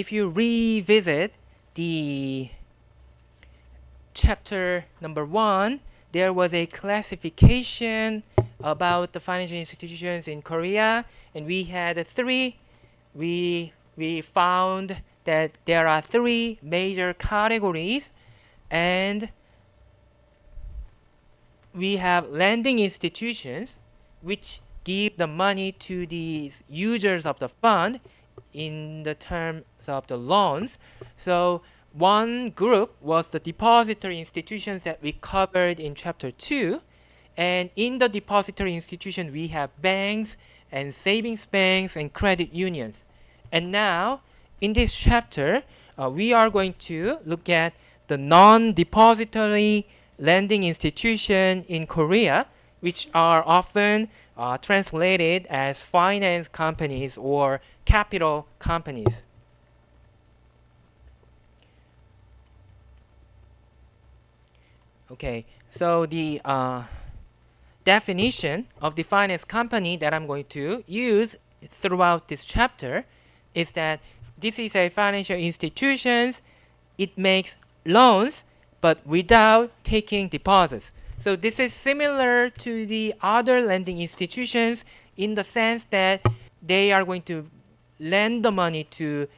if you revisit the chapter number 1, there was a classification about the financial institutions in Korea, and we had 3. We found that there are 3 major categories, and we have lending institutions which give the money to the users of the fund in the terms of the loans. So one group was the depository institutions that we covered in chapter 2. And in the depository institution, we have banks and savings banks and credit unions. And now, in this chapter, we are going to look at the non-depository lending institution in Korea, which are often translated as finance companies or capital companies. Okay, so the definition of the finance company that I'm going to use throughout this chapter is that this is a financial institution. It makes loans but without taking deposits. So this is similar to the other lending institutions in the sense that they are going to lend the money to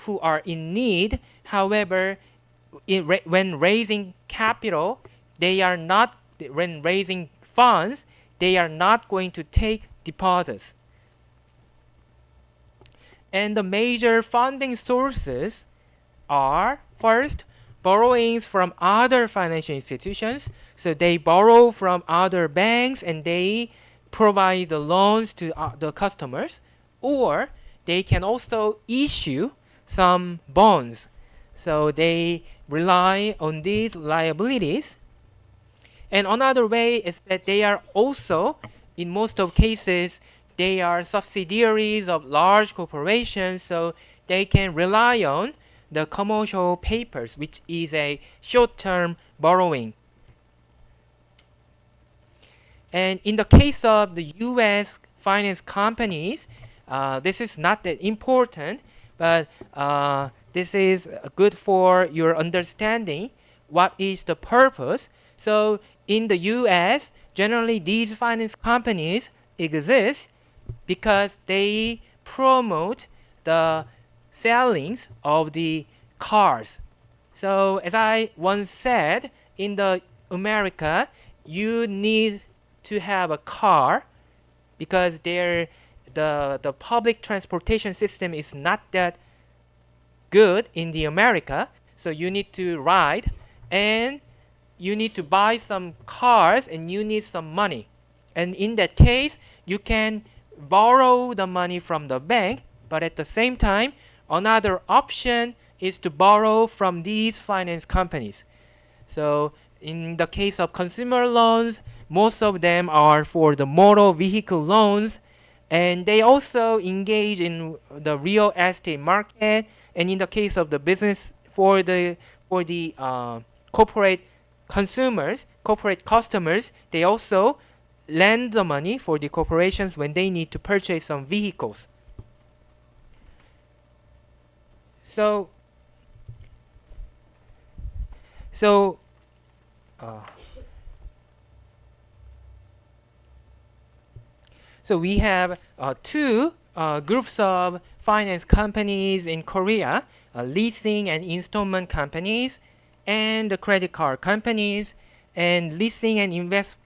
who are in need. However, when raising capital, they are not, when raising funds, they are not going to take deposits. And the major funding sources are, first, borrowings from other financial institutions. So they borrow from other banks and they provide the loans to the customers, or they can also issue some bonds. So they rely on these liabilities. And another way is that they are also, in most of cases, they are subsidiaries of large corporations, so they can rely on the commercial papers, which is a short-term borrowing. And in the case of the US finance companies, this is not that important, but this is good for your understanding what is the purpose. So in the US, generally these finance companies exist because they promote the sellings of the cars. So as I once said, in the America, you need to have a car because the public transportation system is not that good in the America. So you need to ride and you need to buy some cars and you need some money. And in that case, you can borrow the money from the bank, but at the same time, another option is to borrow from these finance companies. So in the case of consumer loans, most of them are for the motor vehicle loans, and they also engage in the real estate market. And in the case of the business, for the corporate consumers, corporate customers, they also lend the money for the corporations when they need to purchase some vehicles. So we have 2 groups of finance companies in Korea, leasing and installment companies, and the credit card companies. And leasing and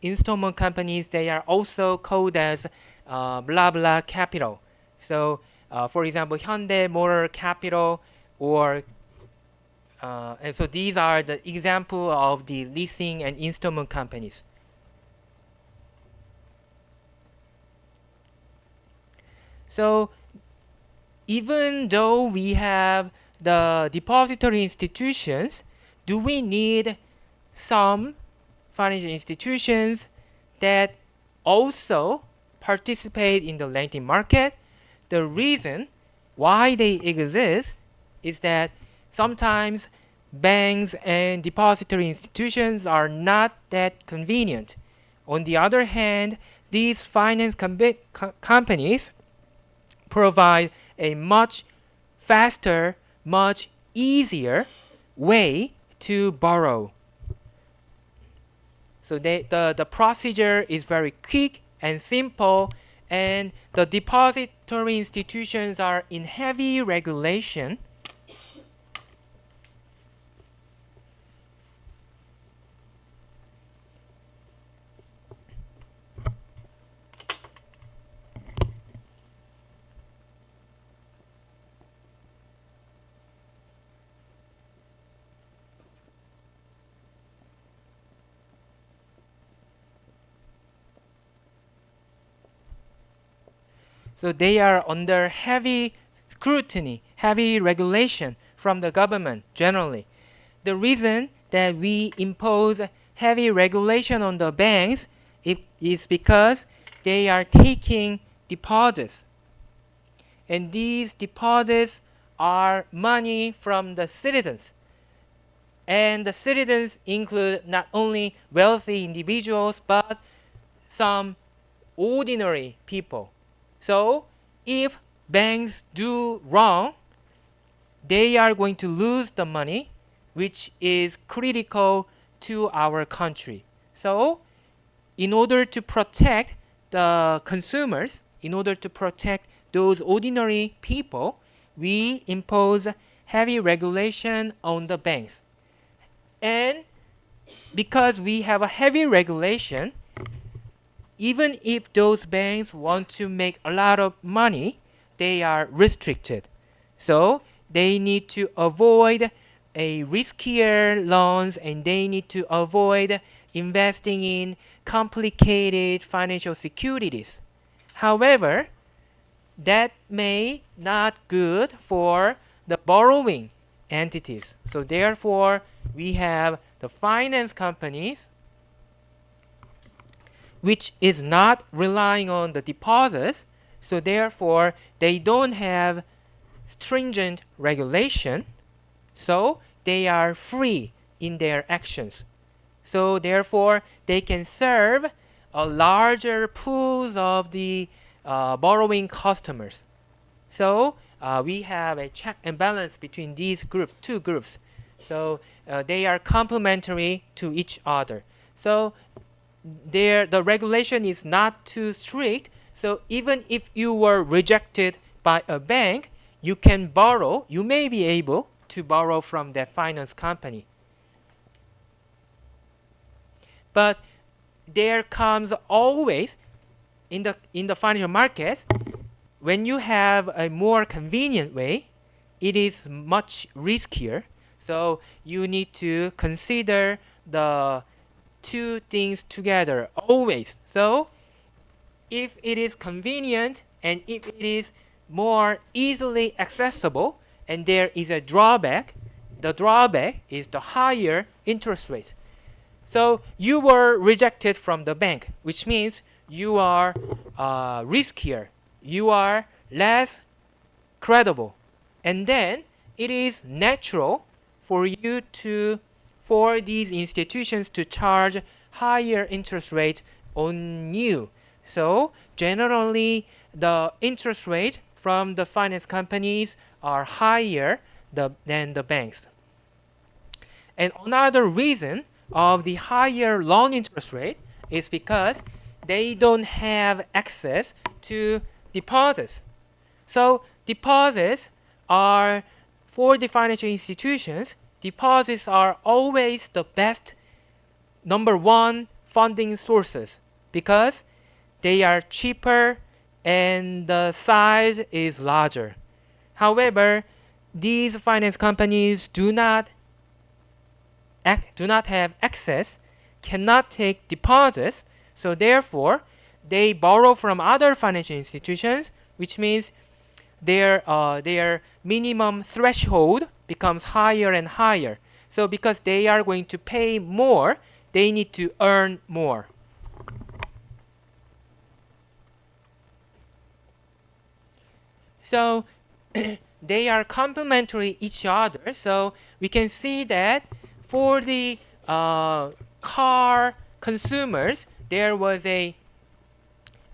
installment companies, they are also called as blah blah capital. So for example, Hyundai Motor Capital, or and so these are the example of the leasing and installment companies. So even though we have the depository institutions, do we need some financial institutions that also participate in the lending market? The reason why they exist is that sometimes banks and depository institutions are not that convenient. On the other hand, these finance companies provide a much faster much easier way to borrow. So the procedure is very quick and simple, and the depository institutions are in heavy regulation. So they are under heavy scrutiny, heavy regulation from the government generally. The reason that we impose heavy regulation on the banks is because they are taking deposits. And these deposits are money from the citizens. And the citizens include not only wealthy individuals, but some ordinary people. So if banks do wrong, they are going to lose the money, which is critical to our country. So in order to protect the consumers, in order to protect those ordinary people, we impose heavy regulation on the banks. And because we have a heavy regulation, even if those banks want to make a lot of money, they are restricted. So they need to avoid a riskier loans, and they need to avoid investing in complicated financial securities. However, that may not good for the borrowing entities. So therefore, we have the finance companies which is not relying on the deposits. So therefore, they don't have stringent regulation. So they are free in their actions. So therefore, they can serve a larger pools of the borrowing customers. So we have a check and balance between these two groups. So they are complementary to each other. So the regulation is not too strict. So even if you were rejected by a bank, you can borrow. You may be able to borrow from that finance company. But there comes always in the financial markets, when you have a more convenient way, it is much riskier. So you need to consider the two things together always. So if it is convenient and if it is more easily accessible and there is a drawback, the drawback is the higher interest rate. So you were rejected from the bank, which means you are riskier, you are less credible, and then it is natural for these institutions to charge higher interest rates on you. So generally, the interest rate from the finance companies are higher than the banks. And another reason of the higher loan interest rate is because they don't have access to deposits. So deposits are, for the financial institutions, deposits are always the best number one funding sources because they are cheaper and the size is larger. However, these finance companies do not have access, cannot take deposits, so therefore they borrow from other financial institutions, which means their minimum threshold becomes higher and higher. So because they are going to pay more, they need to earn more. So they are complementary each other. So we can see that for the car consumers, there was a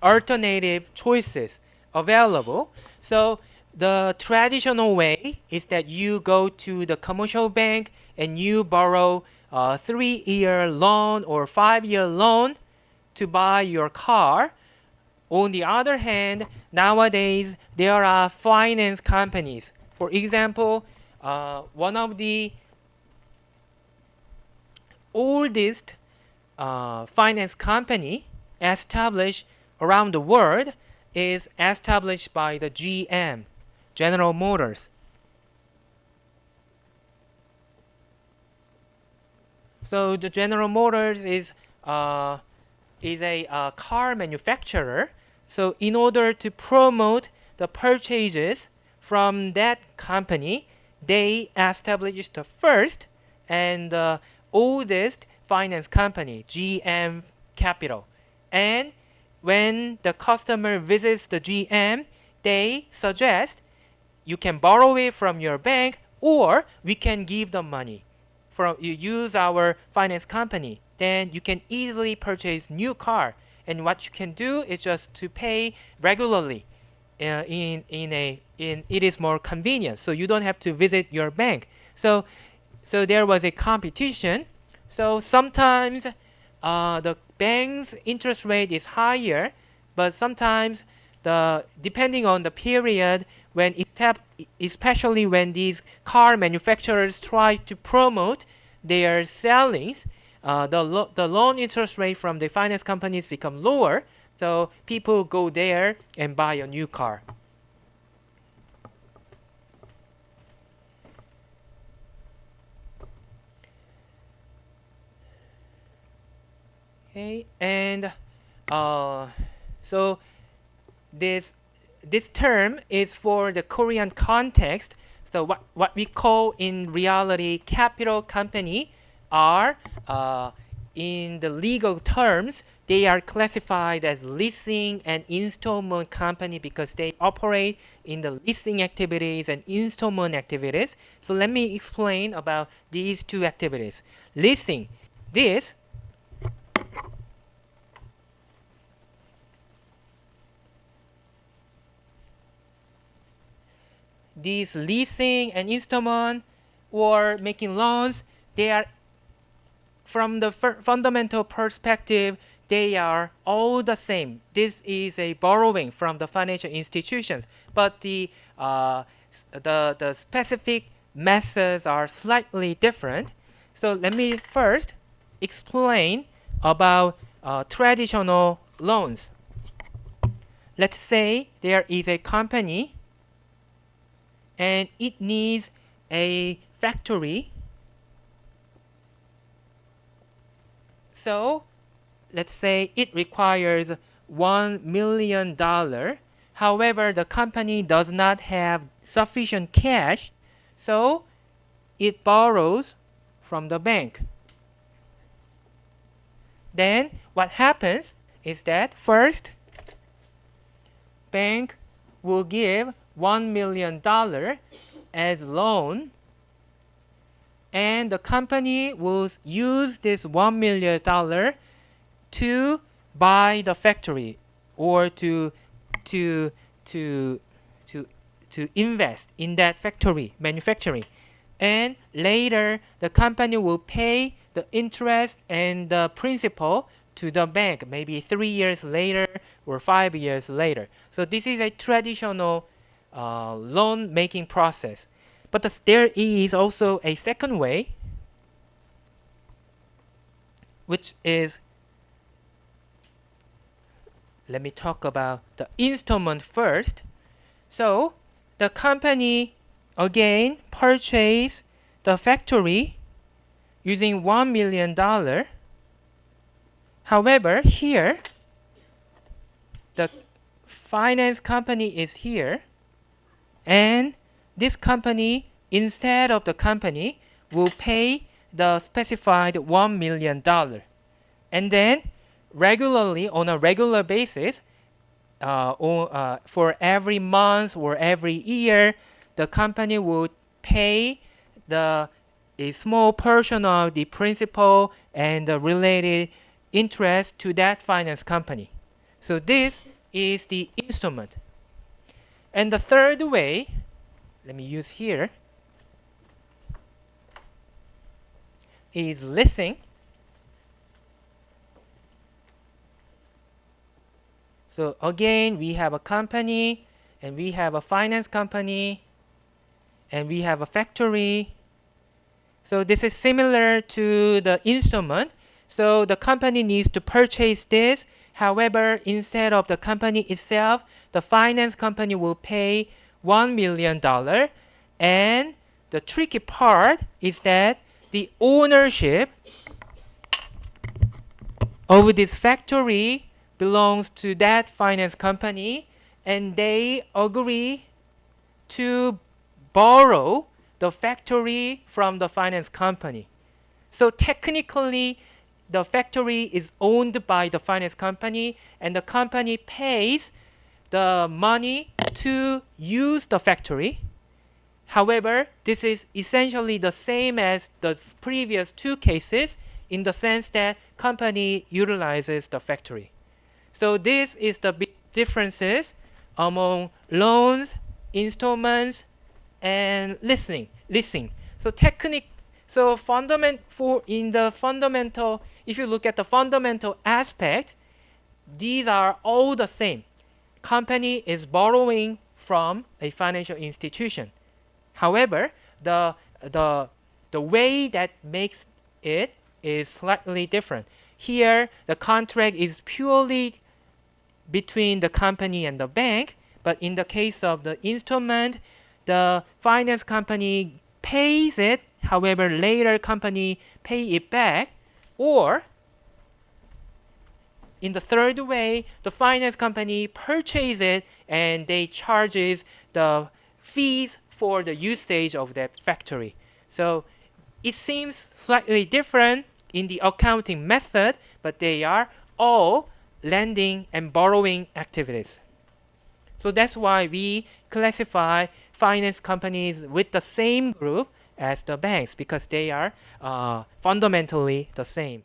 alternative choices available. So The traditional way is that you go to the commercial bank and you borrow a 3-year loan or 5-year loan to buy your car. On the other hand, nowadays there are finance companies. For example, one of the oldest finance company established around the world is established by the GM, General Motors. So the General Motors is a car manufacturer. So in order to promote the purchases from that company, they established the first and the oldest finance company, GM Capital. And when the customer visits the GM, they suggest you can borrow it from your bank or we can give them money. From you use our finance company, then you can easily purchase new car. And what you can do is just to pay regularly. It is more convenient, so you don't have to visit your bank. So there was a competition. So sometimes the bank's interest rate is higher, but sometimes depending on the period when especially when these car manufacturers try to promote their sellings, the loan interest rate from the finance companies become lower, so people go there and buy a new car. Okay, and so this term is for the Korean context. So what we call in reality capital company are in the legal terms, they are classified as leasing and installment company because they operate in the leasing activities and installment activities. So let me explain about these two activities. Leasing, this these leasing and installment or making loans, they are from the fundamental perspective, they are all the same. This is a borrowing from the financial institutions, but the specific methods are slightly different. So let me first explain about traditional loans. Let's say there is a company and it needs a factory. So let's say it requires $1 million. However, the company does not have sufficient cash, so it borrows from the bank. Then what happens is that first, bank will give $1 million as loan, and the company will use this $1 million to buy the factory or to invest in that factory manufacturing, and later the company will pay the interest and the principal to the bank maybe 3 years later or 5 years later. So this is a traditional loan making process. But there is also a second way, which is, let me talk about the installment first. So the company again purchased the factory using $1 million. However, here the finance company is here, and this company, instead of the company, will pay the specified $1 million. And then regularly, on a regular basis, for every month or every year, the company will pay a small portion of the principal and the related interest to that finance company. So this is the instrument. And the third way, let me use here, is leasing. So again, we have a company, and we have a finance company, and we have a factory. So this is similar to the instrument. So the company needs to purchase this. However, instead of the company itself, the finance company will pay $1 million. And the tricky part is that the ownership of this factory belongs to that finance company, and they agree to borrow the factory from the finance company. So technically, the factory is owned by the finance company, and the company pays the money to use the factory. However, this is essentially the same as the previous two cases in the sense that company utilizes the factory. So this is the big differences among loans, installments, and leasing. So fundamental, if you look at the fundamental aspect, these are all the same. Company is borrowing from a financial institution. However, the way that makes it is slightly different. Here, the contract is purely between the company and the bank, but in the case of the instrument, the finance company pays it, however, later company pay it back, or in the third way, the finance company purchase it and they charges the fees for the usage of that factory. So it seems slightly different in the accounting method, but they are all lending and borrowing activities. So that's why we classify finance companies with the same group as the banks, because they are fundamentally the same.